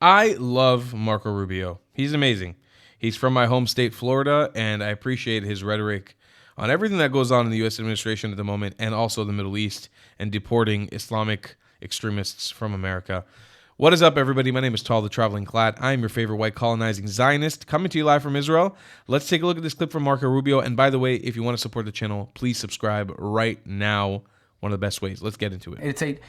I love Marco Rubio. He's amazing. He's from my home state, Florida, and I appreciate his rhetoric on everything that goes on in the U.S. administration at the moment and also the Middle East and deporting Islamic extremists from America. What is up, everybody? My name is Tal, the Traveling Clad. I am your favorite white colonizing Zionist, coming to you live from Israel. Let's take a look at this clip from Marco Rubio. And by the way, if you want to support the channel, please subscribe right now. One of the best ways. Let's get into it.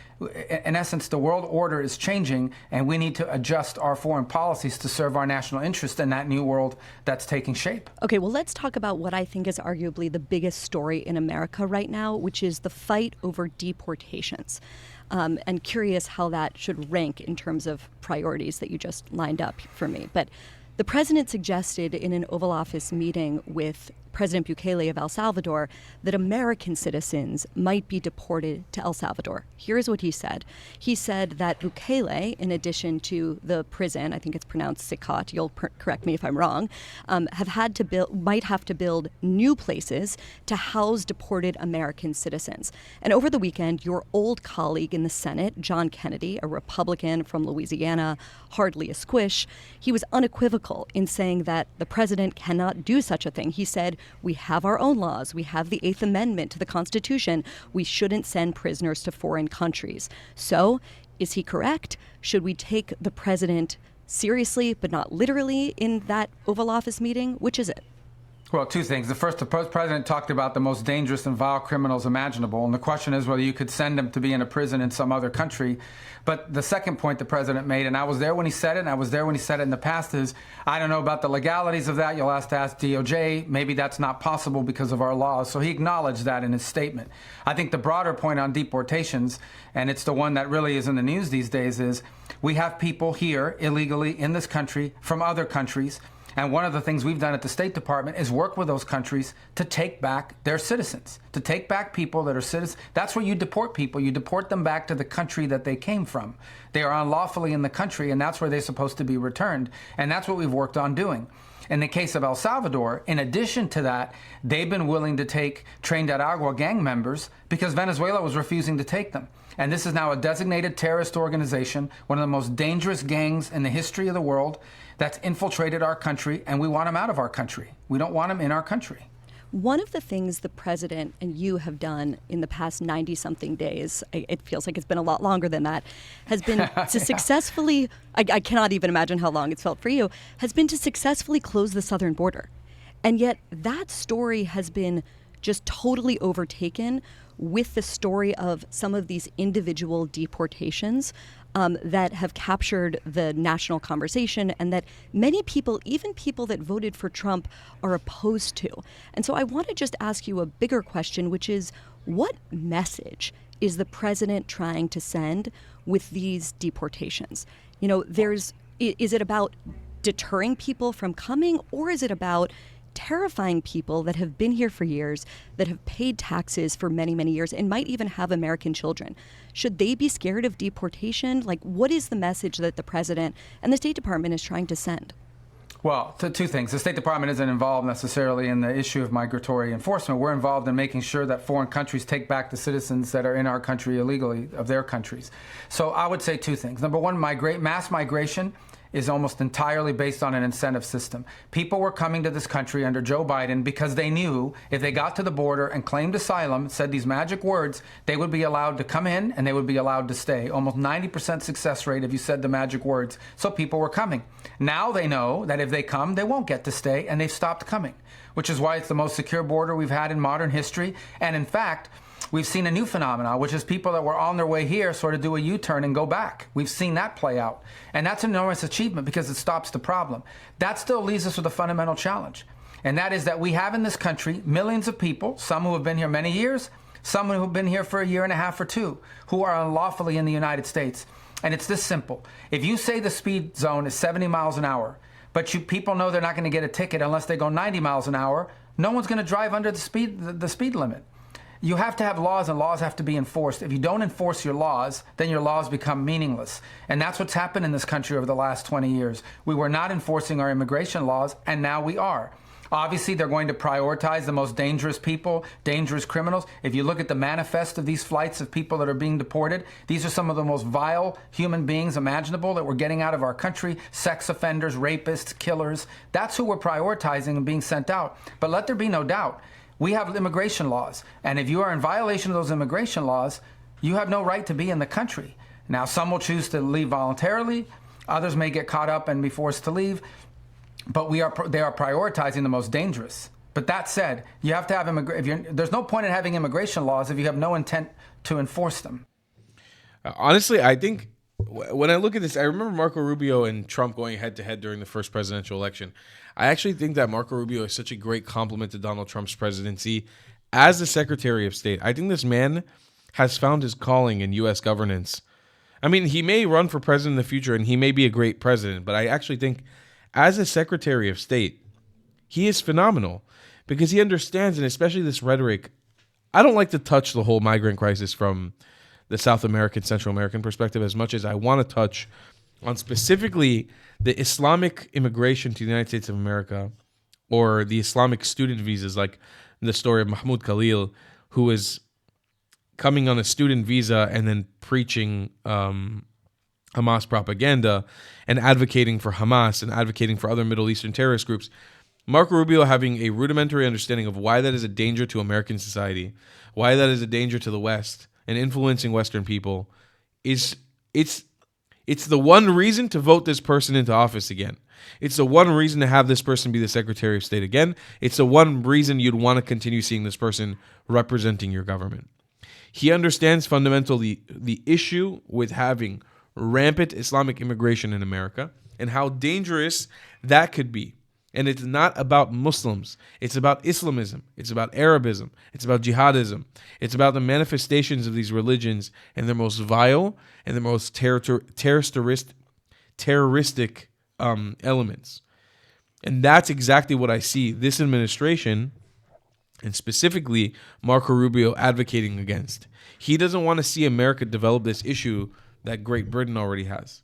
In essence, the world order is changing, and we need to adjust our foreign policies to serve our national interest in that new world that's taking shape. Okay, well, let's talk about what I think is arguably the biggest story in America right now, which is the fight over deportations. And curious how that should rank in terms of priorities that you just lined up for me. But the president suggested in an Oval Office meeting with President Bukele of El Salvador that American citizens might be deported to El Salvador. Here's what he said. He said that Bukele, in addition to the prison, I think it's pronounced Sikat, you'll correct me if I'm wrong, might have to build new places to house deported American citizens. And over the weekend, your old colleague in the Senate, John Kennedy, a Republican from Louisiana, hardly a squish, he was unequivocal in saying that the president cannot do such a thing. He said, we have our own laws. We have the 8th Amendment to the Constitution. We shouldn't send prisoners to foreign countries. So, is he correct? Should we take the president seriously, but not literally, in that Oval Office meeting? Which is it? Well, two things. The first, the president talked about the most dangerous and vile criminals imaginable, and the question is whether you could send them to be in a prison in some other country. But the second point the president made, and I was there when he said it, and I was there when he said it in the past, is I don't know about the legalities of that. You'll have to ask DOJ. Maybe that's not possible because of our laws. So he acknowledged that in his statement. I think the broader point on deportations, and it's the one that really is in the news these days, is we have people here illegally in this country from other countries. And one of the things we've done at the State Department is work with those countries to take back their citizens, to take back people that are citizens. That's where you deport people. You deport them back to the country that they came from. They are unlawfully in the country, and that's where they're supposed to be returned. And that's what we've worked on doing. In the case of El Salvador, in addition to that, they've been willing to take Tren de Aragua gang members because Venezuela was refusing to take them. And this is now a designated terrorist organization, one of the most dangerous gangs in the history of the world that's infiltrated our country, and we want them out of our country. We don't want them in our country. One of the things the president and you have done in the past 90-something days, it feels like it's been a lot longer than that, has been to successfully, I cannot even imagine how long it's felt for you, has been to successfully close the southern border. And yet that story has been just totally overtaken with the story of some of these individual deportations that have captured the national conversation and that many people, even people that voted for Trump, are opposed to. And so I want to just ask you a bigger question, which is, what message is the president trying to send with these deportations? You know, is it about deterring people from coming, or is it about terrifying people that have been here for years, that have paid taxes for many, many years, and might even have American children? Should they be scared of deportation? Like, what is the message that the president and the State Department is trying to send? Well, two things. The State Department isn't involved necessarily in the issue of migratory enforcement. We're involved in making sure that foreign countries take back the citizens that are in our country illegally, of their countries. So I would say two things. Number one, mass migration is almost entirely based on an incentive system. People were coming to this country under Joe Biden because they knew if they got to the border and claimed asylum, said these magic words, they would be allowed to come in and they would be allowed to stay. Almost 90% success rate if you said the magic words. So people were coming. Now they know that if they come, they won't get to stay, and they've stopped coming, which is why it's the most secure border we've had in modern history. And in fact, we've seen a new phenomenon, which is people that were on their way here sort of do a U-turn and go back. We've seen that play out. And that's an enormous achievement because it stops the problem. That still leaves us with a fundamental challenge. And that is that we have in this country millions of people, some who have been here many years, some who have been here for a year and a half or two, who are unlawfully in the United States. And it's this simple. If you say the speed zone is 70 miles an hour, but people know they're not going to get a ticket unless they go 90 miles an hour, no one's going to drive under the speed limit. You have to have laws, and laws have to be enforced. If you don't enforce your laws, then your laws become meaningless. And that's what's happened in this country over the last 20 years. We were not enforcing our immigration laws, and now we are. Obviously, they're going to prioritize the most dangerous people, dangerous criminals. If you look at the manifest of these flights of people that are being deported, these are some of the most vile human beings imaginable that we're getting out of our country: sex offenders, rapists, killers. That's who we're prioritizing and being sent out. But let there be no doubt, we have immigration laws. And if you are in violation of those immigration laws, you have no right to be in the country. Now, some will choose to leave voluntarily. Others may get caught up and be forced to leave. But they are prioritizing the most dangerous. But that said, you have to have there's no point in having immigration laws if you have no intent to enforce them. Honestly, I think when I look at this, I remember Marco Rubio and Trump going head to head during the first presidential election. I actually think that Marco Rubio is such a great compliment to Donald Trump's presidency as the Secretary of State. I think this man has found his calling in U.S. governance. I mean, he may run for president in the future and he may be a great president, but I actually think as a Secretary of State, he is phenomenal because he understands, and especially this rhetoric. I don't like to touch the whole migrant crisis from the South American, Central American perspective as much as I want to touch on specifically the Islamic immigration to the United States of America, or the Islamic student visas, like the story of Mahmoud Khalil, who is coming on a student visa and then preaching Hamas propaganda and advocating for Hamas and advocating for other Middle Eastern terrorist groups. Marco Rubio having a rudimentary understanding of why that is a danger to American society, why that is a danger to the West and influencing Western people, it's the one reason to vote this person into office again. It's the one reason to have this person be the Secretary of State again. It's the one reason you'd want to continue seeing this person representing your government. He understands fundamentally the issue with having rampant Islamic immigration in America and how dangerous that could be. And it's not about Muslims. It's about Islamism. It's about Arabism. It's about jihadism. It's about the manifestations of these religions and their most vile and the most terroristic elements. And that's exactly what I see this administration, and specifically Marco Rubio, advocating against. He doesn't want to see America develop this issue that Great Britain already has,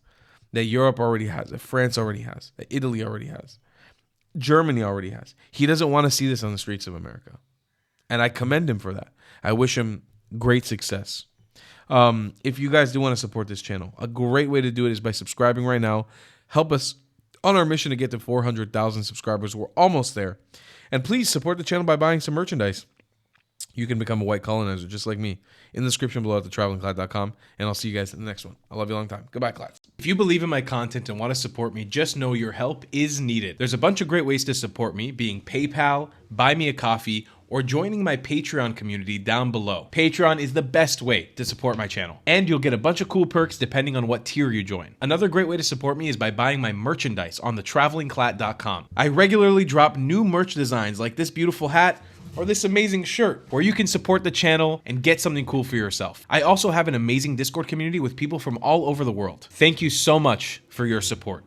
that Europe already has, that France already has, that Italy already has, Germany already has. He doesn't want to see this on the streets of America. And I commend him for that. I wish him great success. If you guys do want to support this channel, a great way to do it is by subscribing right now. Help us on our mission to get to 400,000 subscribers. We're almost there. And please support the channel by buying some merchandise. You can become a white colonizer just like me in the description below at thetravelingclad.com. And I'll see you guys in the next one. I love you a long time. Goodbye, Clads. If you believe in my content and want to support me, just know your help is needed. There's a bunch of great ways to support me, being PayPal, Buy Me a Coffee, or joining my Patreon community down below. Patreon is the best way to support my channel, and you'll get a bunch of cool perks depending on what tier you join. Another great way to support me is by buying my merchandise on thetravelingclad.com. I regularly drop new merch designs like this beautiful hat or this amazing shirt, where you can support the channel and get something cool for yourself. I also have an amazing Discord community with people from all over the world. Thank you so much for your support.